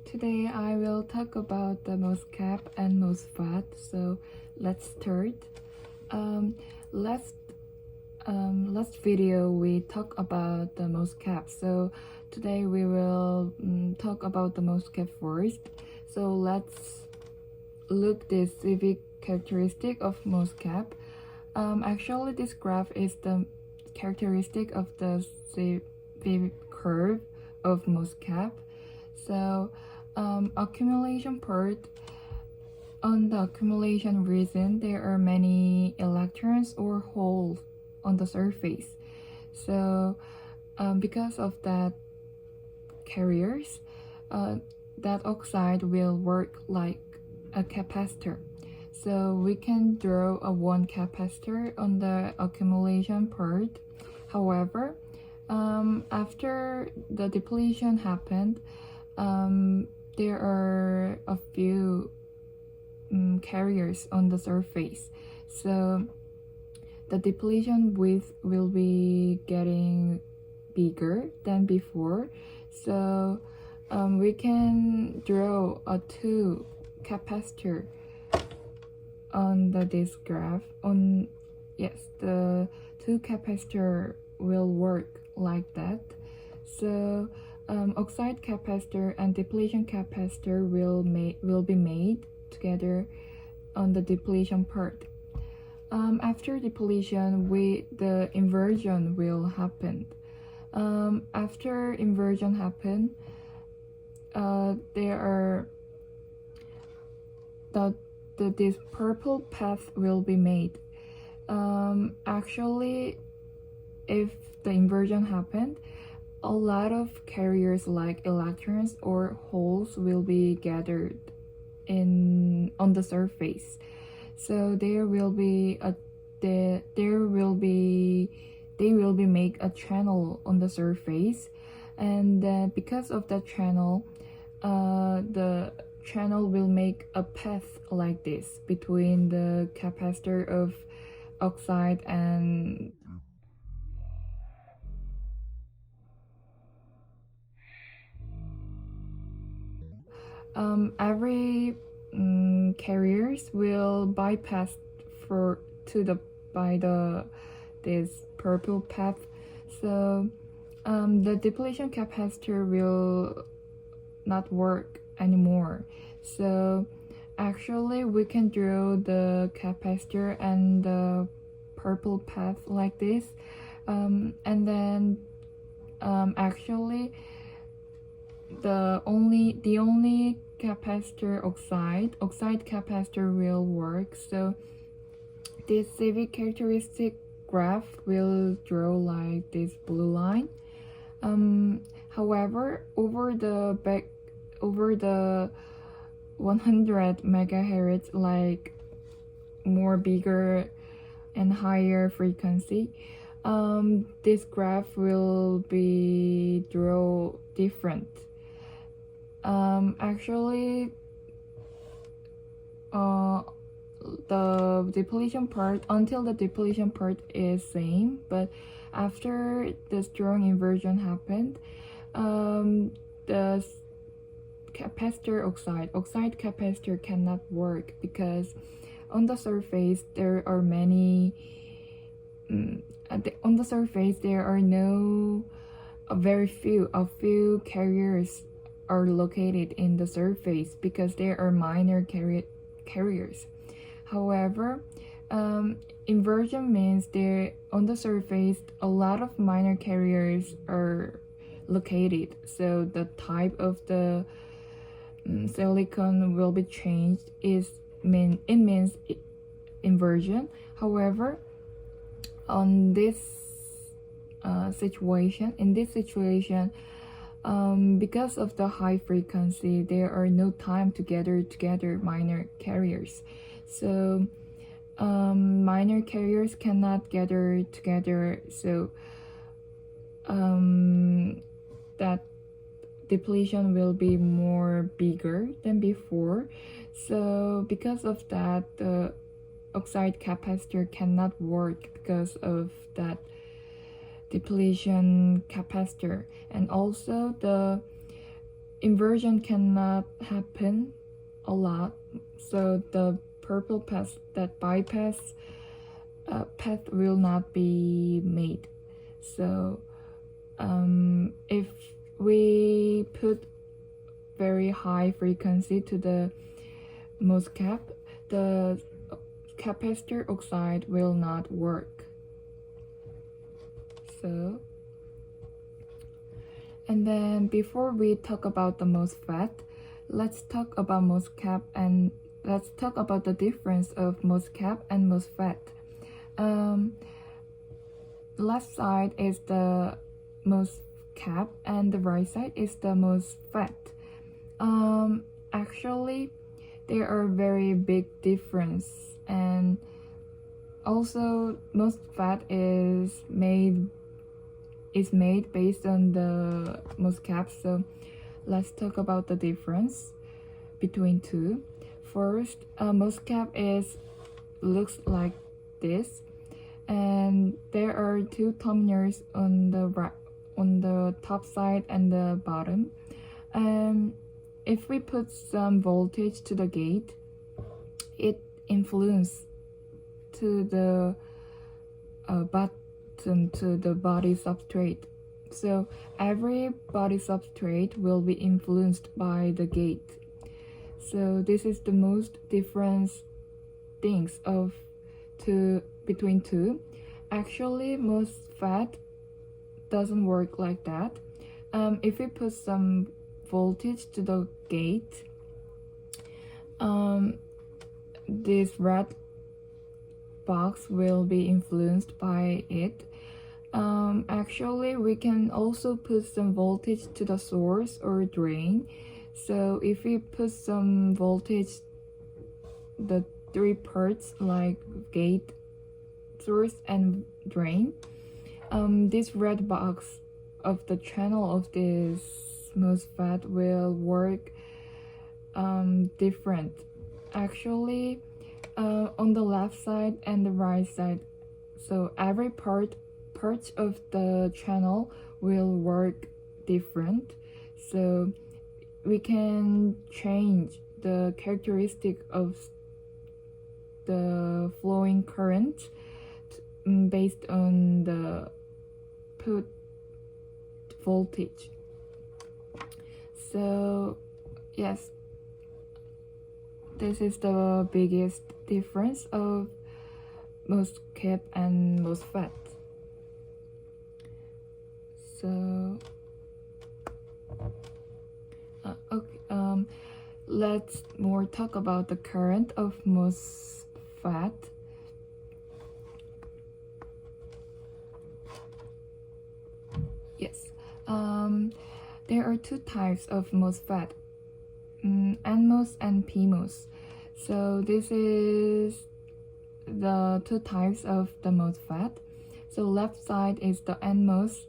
Today I will talk about the MOSCAP and MOSFET. So let's start. Um, last last video we talked about the MOSCAP. So today we will talk about the MOSCAP first. So let's look the civic characteristic of MOSCAP. Actually, this graph is the characteristic of the civic curve of MOSCAP. So accumulation part, on the accumulation region there are many electrons or holes on the surface. So because of that carriers, that oxide will work like a capacitor. So we can draw a one capacitor on the accumulation part. However, after the depletion happened, there are a few carriers on the surface. So the depletion width will be getting bigger than before. So we can draw a two capacitor on this graph. The two capacitor will work like that. So oxide capacitor and depletion capacitor will be made together on the depletion part. After depletion, the inversion will happen. After inversion happen, this purple path will be made. Actually, if the inversion happened, a lot of carriers like electrons or holes will be gathered on the surface. So they will be make a channel on the surface, and because of that channel, the channel will make a path like this between the capacitor of oxide and every carriers will bypass by this purple path. So the depletion capacitor will not work anymore. So actually we can draw the capacitor and the purple path like this, and then actually the only capacitor oxide capacitor will work. So this civic characteristic graph will draw like this blue line. However, over the 100 megahertz, like more bigger and higher frequency, this graph will be draw different. Actually, the depletion part, until the depletion part is same, but after the strong inversion happened, the capacitor oxide capacitor cannot work, because on the surface there are many on the surface there are a few carriers are located in the surface, because there are minor carriers. However, inversion means there on the surface a lot of minor carriers are located, so the type of the silicon will be changed. It means inversion. However, in this situation, because of the high frequency, there are no time to gather together minor carriers. So minor carriers cannot gather together. So that depletion will be more bigger than before. So because of that, the oxide capacitor cannot work because of that depletion capacitor. And also the inversion cannot happen a lot, so the purple path that bypass path will not be made. So if we put very high frequency to the MOSCAP, the capacitor oxide will not work. So, and then before we talk about the MOSFET, let's talk about MOSCAP and let's talk about the difference of MOSCAP and MOSFET. Left side is the MOSCAP and the right side is the MOSFET. Actually, there are very big difference, and also MOSFET is made based on the MOSCAP. So let's talk about the difference between two. First, MOSCAP looks like this, and there are two terminals on the top side and the bottom. And if we put some voltage to the gate, it influences to the bottom to the body substrate. So every body substrate will be influenced by the gate. So this is the most different things between two. Actually, MOSFET doesn't work like that. If we put some voltage to the gate, this red box will be influenced by it. Actually, we can also put some voltage to the source or drain. So if we put some voltage, the three parts like gate, source, and drain, this red box of the channel of this MOSFET will work different. Actually, on the left side and the right side, so every parts of the channel will work different. So we can change the characteristic of the flowing current based on the put voltage. So yes, this is the biggest difference of MOSCAP and MOSFET. So okay, let's more talk about the current of MOSFET. Yes, there are two types of MOSFET, NMOS and PMOS. So this is the two types of the MOSFET. So left side is the NMOS.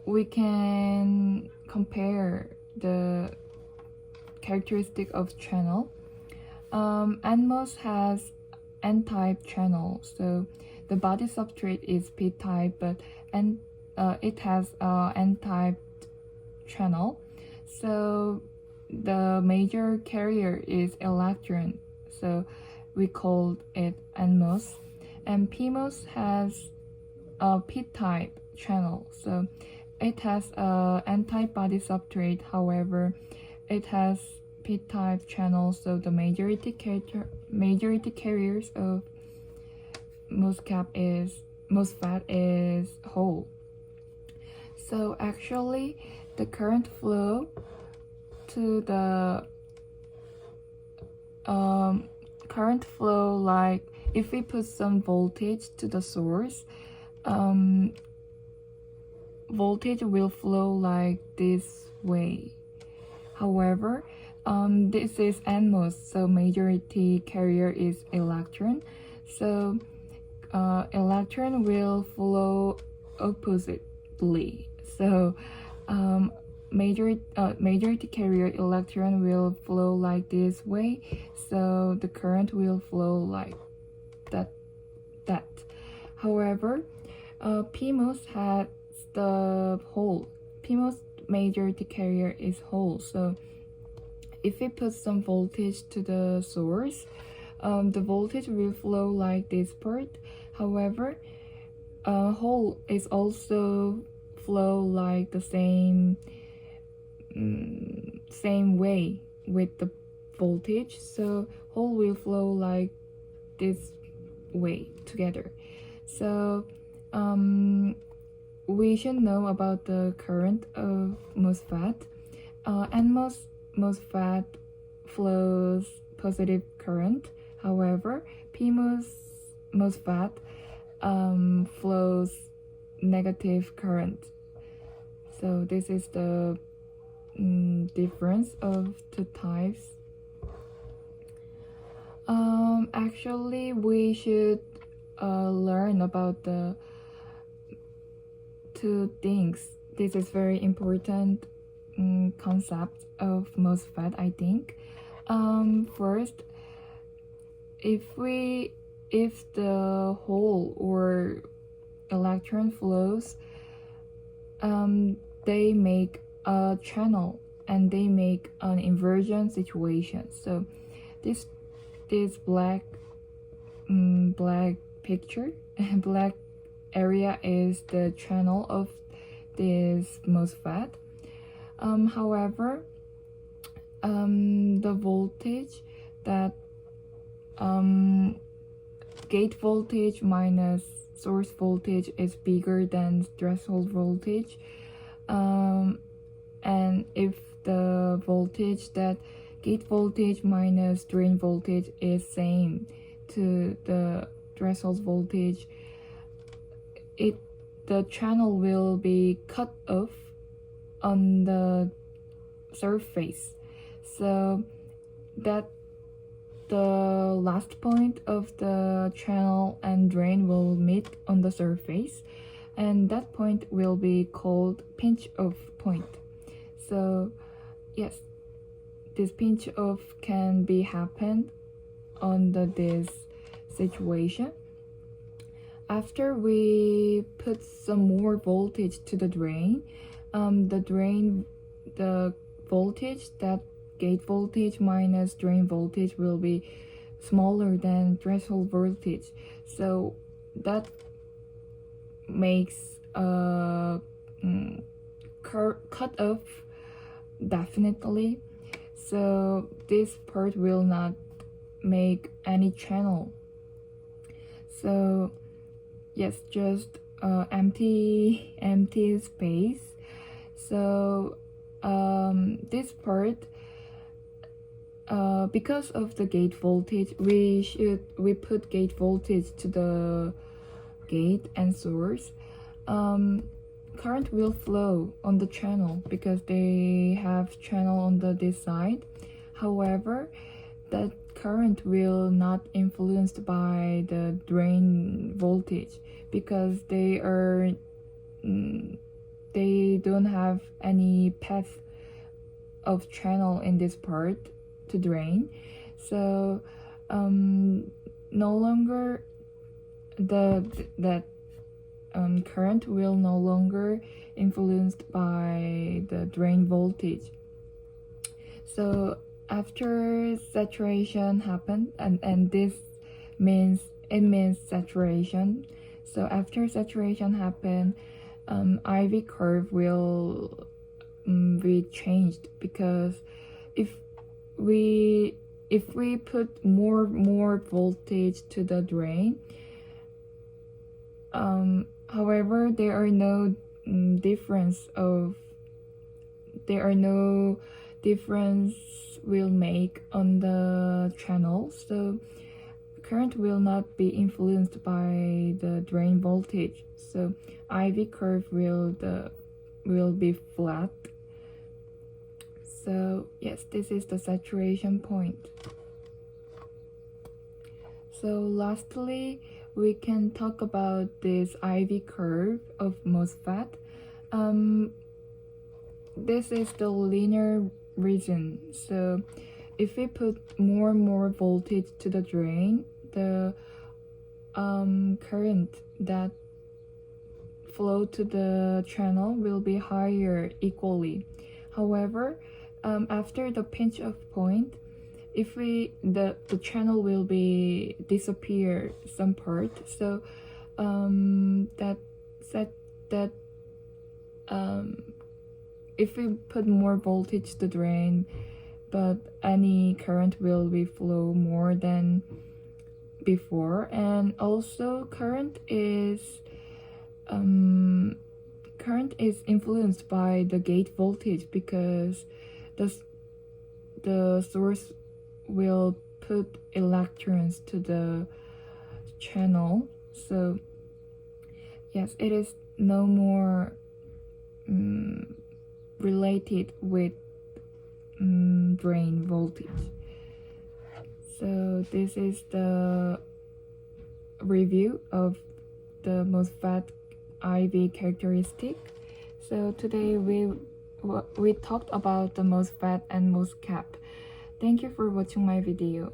We can compare the characteristic of channel. NMOS has N-type channel, so the body substrate is P-type, but it has N-type channel. So the major carrier is electron, so we called it NMOS. And PMOS has a P-type channel, so it has a N-type body substrate. However, it has P-type channel, so the majority carriers of MOSFET is whole. So actually, the current flow to the like if we put some voltage to the source, voltage will flow like this way. However, this is NMOS, so majority carrier is electron. So electron will flow oppositely. So majority carrier electron will flow like this way. So the current will flow like that. However, PMOS has the hole. PMOS majority carrier is hole. So if we put some voltage to the source, the voltage will flow like this part. However, hole is also flow like the same way with the voltage. So hole will flow like this way together. So we should know about the current of MOSFET. MOSFET flows positive current. However, PMOS MOSFET flows negative current. So this is the difference of the types. Actually, we should learn about the two things. This is very important concept of MOSFET, I think. First, if the hole or electron flows, they make a channel and they make an inversion situation. So this black picture black area is the channel of this MOSFET. However, the voltage that gate voltage minus source voltage is bigger than threshold voltage, and if the voltage that gate voltage minus drain voltage is same to the threshold voltage, the channel will be cut off on the surface, so that the last point of the channel and drain will meet on the surface, and that point will be called pinch off point. So yes, this pinch off can be happened on this situation. After we put some more voltage to the drain, the voltage that gate voltage minus drain voltage will be smaller than threshold voltage. So that makes a cut off definitely. So this part will not make any channel. So yes, just empty space. So this part, because of the gate voltage, we put gate voltage to the gate and source. Current will flow on the channel because they have channel on this side. However, that current will not influenced by the drain voltage because they don't have any path of channel in this part to drain. So no longer that current will no longer influenced by the drain voltage. So after saturation happened, and this means saturation. So after saturation happened, IV curve will be changed, because if we put more voltage to the drain, however, there are no difference will make on the channel, so current will not be influenced by the drain voltage. So IV curve will be flat. So yes, this is the saturation point. So lastly, we can talk about this IV curve of MOSFET. This is the linear region. So if we put more voltage to the drain, the current that flow to the channel will be higher equally. However, after the pinch off point, if the channel will be disappear some part, so that if we put more voltage to drain, but any current will be flow more than before. And also current is influenced by the gate voltage, because the source will put electrons to the channel. So yes, it is no more related with drain voltage. So this is the review of the MOSFET IV characteristic. So today we talked about the MOSFET and MOSCAP. Thank you for watching my video.